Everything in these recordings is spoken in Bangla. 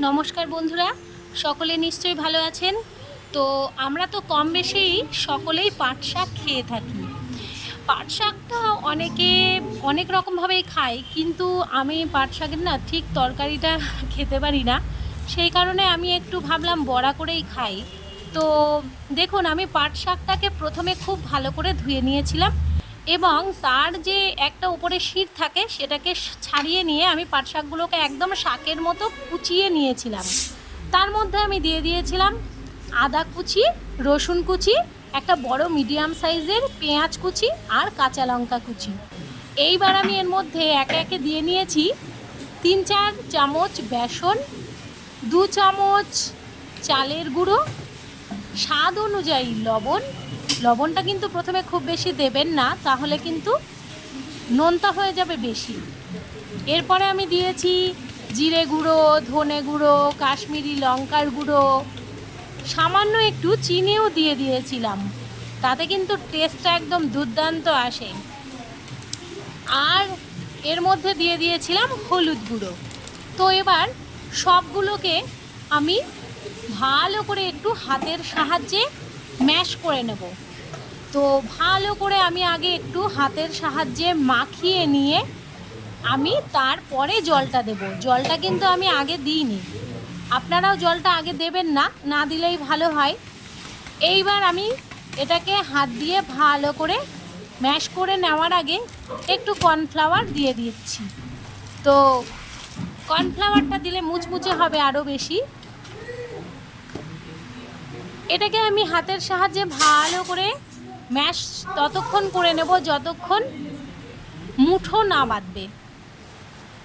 নমস্কার বন্ধুরা, সকলে নিশ্চয়ই ভালো আছেন। তো আমরা তো কম বেশি সকলেই পাট শাক খেয়ে থাকি। পাট শাকটা অনেকে অনেক রকমভাবেই খায়, কিন্তু আমি পাট শাকের না ঠিক তরকারিটা খেতে পারি না। সেই কারণে আমি একটু ভাবলাম বড়া করেই খাই। তো দেখুন, আমি পাট শাকটাকে প্রথমে খুব ভালো করে ধুয়ে নিয়েছিলাম এবং তার যে একটা উপরে শির থাকে সেটাকে ছাড়িয়ে নিয়ে আমি পাট শাকগুলোকে একদম শাকের মতো কুচিয়ে নিয়েছিলাম। তার মধ্যে আমি দিয়ে দিয়েছিলাম আদা কুচি, রসুন কুচি, একটা বড় মিডিয়াম সাইজের পেঁয়াজ কুচি আর কাঁচা লঙ্কা কুচি। এইবার আমি এর মধ্যে একে একে দিয়ে নিয়েছি 3-4 চামচ বেসন, 2 চামচ চালের গুঁড়ো, স্বাদ অনুযায়ী লবণ। লবণটা কিন্তু প্রথমে খুব বেশি দেবেন না, তাহলে কিন্তু নোনতা হয়ে যাবে বেশি। এরপরে আমি দিয়েছি জিরে গুঁড়ো, ধনে গুঁড়ো, কাশ্মীরি লঙ্কার গুঁড়ো, সামান্য একটু চিনিও দিয়ে দিয়েছিলাম, তাতে কিন্তু টেস্টটা একদম দুর্দান্ত আসে। আর এর মধ্যে দিয়ে দিয়েছিলাম হলুদ গুঁড়ো। তো এবার সবগুলোকে আমি ভালো করে একটু হাতের সাহায্যে ম্যাশ করে নেব। তো ভালো করে আমি আগে একটু হাতের সাহায্যে মাখিয়ে নিয়ে আমি তারপরে জলটা দেব। জলটা কিন্তু আমি আগে দিইনি, আপনারাও জলটা আগে দেবেন না, না দিলেই ভালো হয়। এইবার আমি এটাকে হাত দিয়ে ভালো করে ম্যাশ করে নেওয়ার আগে একটু কর্নফ্লাওয়ার দিয়ে দিচ্ছি। তো কর্নফ্লাওয়ারটা দিলে মুচমুচে হবে আরও বেশি। এটাকে আমি হাতের সাহায্যে ভালো করে ম্যাশ ততক্ষণ করে নেব যতক্ষণ মুঠো না বাঁধবে।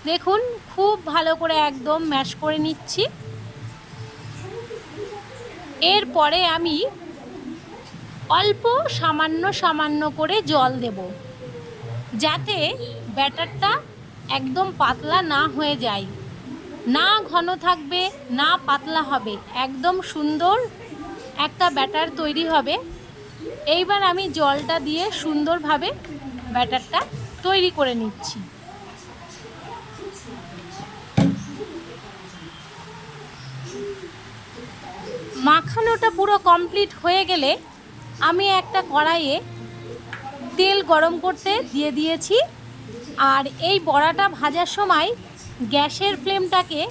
দেখুন, খুব ভালো করে একদম ম্যাশ করে নিচ্ছি। এরপরে আমি অল্প সামান্য সামান্য করে জল দেব, যাতে ব্যাটারটা একদম পাতলা না হয়ে যায়, না ঘন থাকবে না পাতলা হবে, একদম সুন্দর একটা ব্যাটার তৈরি হবে। এইবার আমি জলটা দিয়ে সুন্দরভাবে ব্যাটারটা তৈরি করে নিচ্ছি। মাখানোটা পুরো কমপ্লিট হয়ে গেলে আমি একটা কড়াইয়ে তেল গরম করতে দিয়ে দিয়েছি। আর এই বড়াটা ভাজার সময় গ্যাসের ফ্লেমটাকে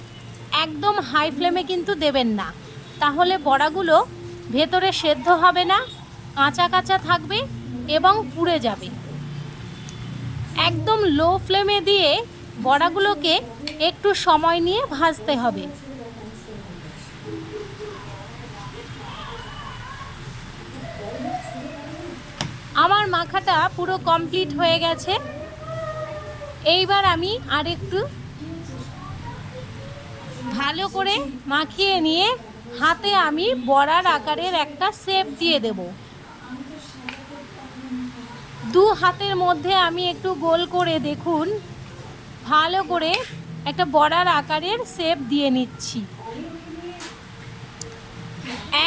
একদম হাই ফ্লেমে কিন্তু দেবেন না, তাহলে বড়াগুলো ভেতরে সেদ্ধ হবে না, কাঁচা কাঁচা থাকবে এবং পুড়ে যাবে। একদম লো ফ্লেমে দিয়ে বড়াগুলোকে একটু সময় নিয়ে ভাজতে হবে। আমার মাখাটা পুরো কমপ্লিট হয়ে গেছে। এইবার আমি আরেকটু ভালো করে মাখিয়ে নিয়ে হাতে আমি বড়ার আকারের একটা শেপ দিয়ে দেব। দু হাতের মধ্যে আমি একটু গোল করে দেখুন ভালো করে একটা বড়ার আকারের শেপ দিয়ে নিচ্ছি।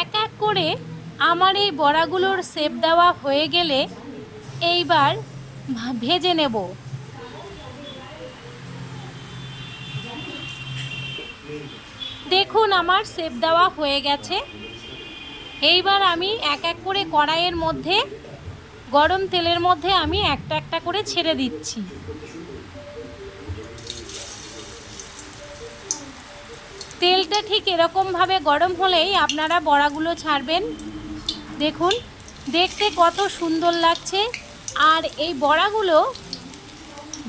এক এক করে আমার এই বড়াগুলোর শেপ দেওয়া হয়ে গেলে এইবার ভেজে নেব। দেখুন, আমার শেপ দেওয়া হয়ে গেছে। এইবার আমি এক এক করে কড়াইয়ের মধ্যে গরম তেলের মধ্যে আমি একটা একটা করে ছেড়ে দিচ্ছি। তেলটা ঠিক এরকমভাবে গরম হলেই আপনারা বড়াগুলো ছাড়বেন। দেখুন, দেখতে কত সুন্দর লাগছে। আর এই বড়াগুলো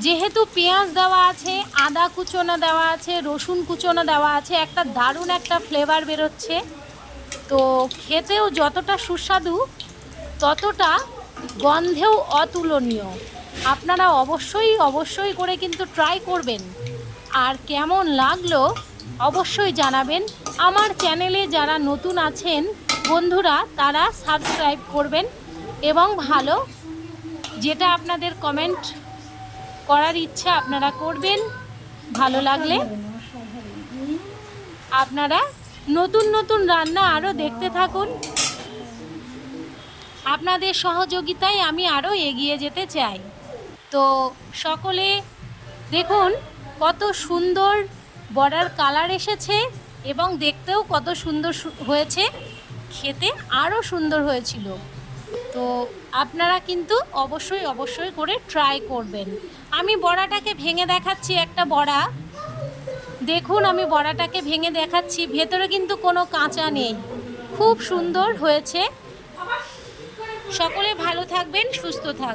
যেহেতু পেঁয়াজ দেওয়া আছে, আদা কুচোনো দেওয়া আছে, রসুন কুচোনো দেওয়া আছে, একটা দারুণ একটা ফ্লেভার বেরোচ্ছে। তো খেতেও যতটা সুস্বাদু ততটা গন্ধেও অতুলনীয়। আপনারা অবশ্যই করে কিন্তু ট্রাই করবেন, আর কেমন লাগলো অবশ্যই জানাবেন। আমার চ্যানেলে যারা নতুন আছেন বন্ধুরা, তারা সাবস্ক্রাইব করবেন এবং ভালো যেটা আপনাদের কমেন্ট করার ইচ্ছা আপনারা করবেন। ভালো লাগলে আপনারা নতুন নতুন রান্না আরও দেখতে থাকুন। আপনাদের সহযোগিতায় আমি আরও এগিয়ে যেতে চাই। তো সকলে দেখুন কত সুন্দর বড়ার কালার এসেছে এবং দেখতেও কত সুন্দর হয়েছে, খেতে আরও সুন্দর হয়েছিল। তো আপনারা কিন্তু অবশ্যই অবশ্যই করে ট্রাই করবেন। আমি বড়াটাকে ভেঙে দেখাচ্ছি, একটা বড়া দেখুন, আমি বড়াটাকে ভেঙে দেখাচ্ছি, ভেতরে কিন্তু কোনো কাঁচা নেই, খুব সুন্দর হয়েছে। সকলে ভালো থাকবেন, সুস্থ থাকবেন।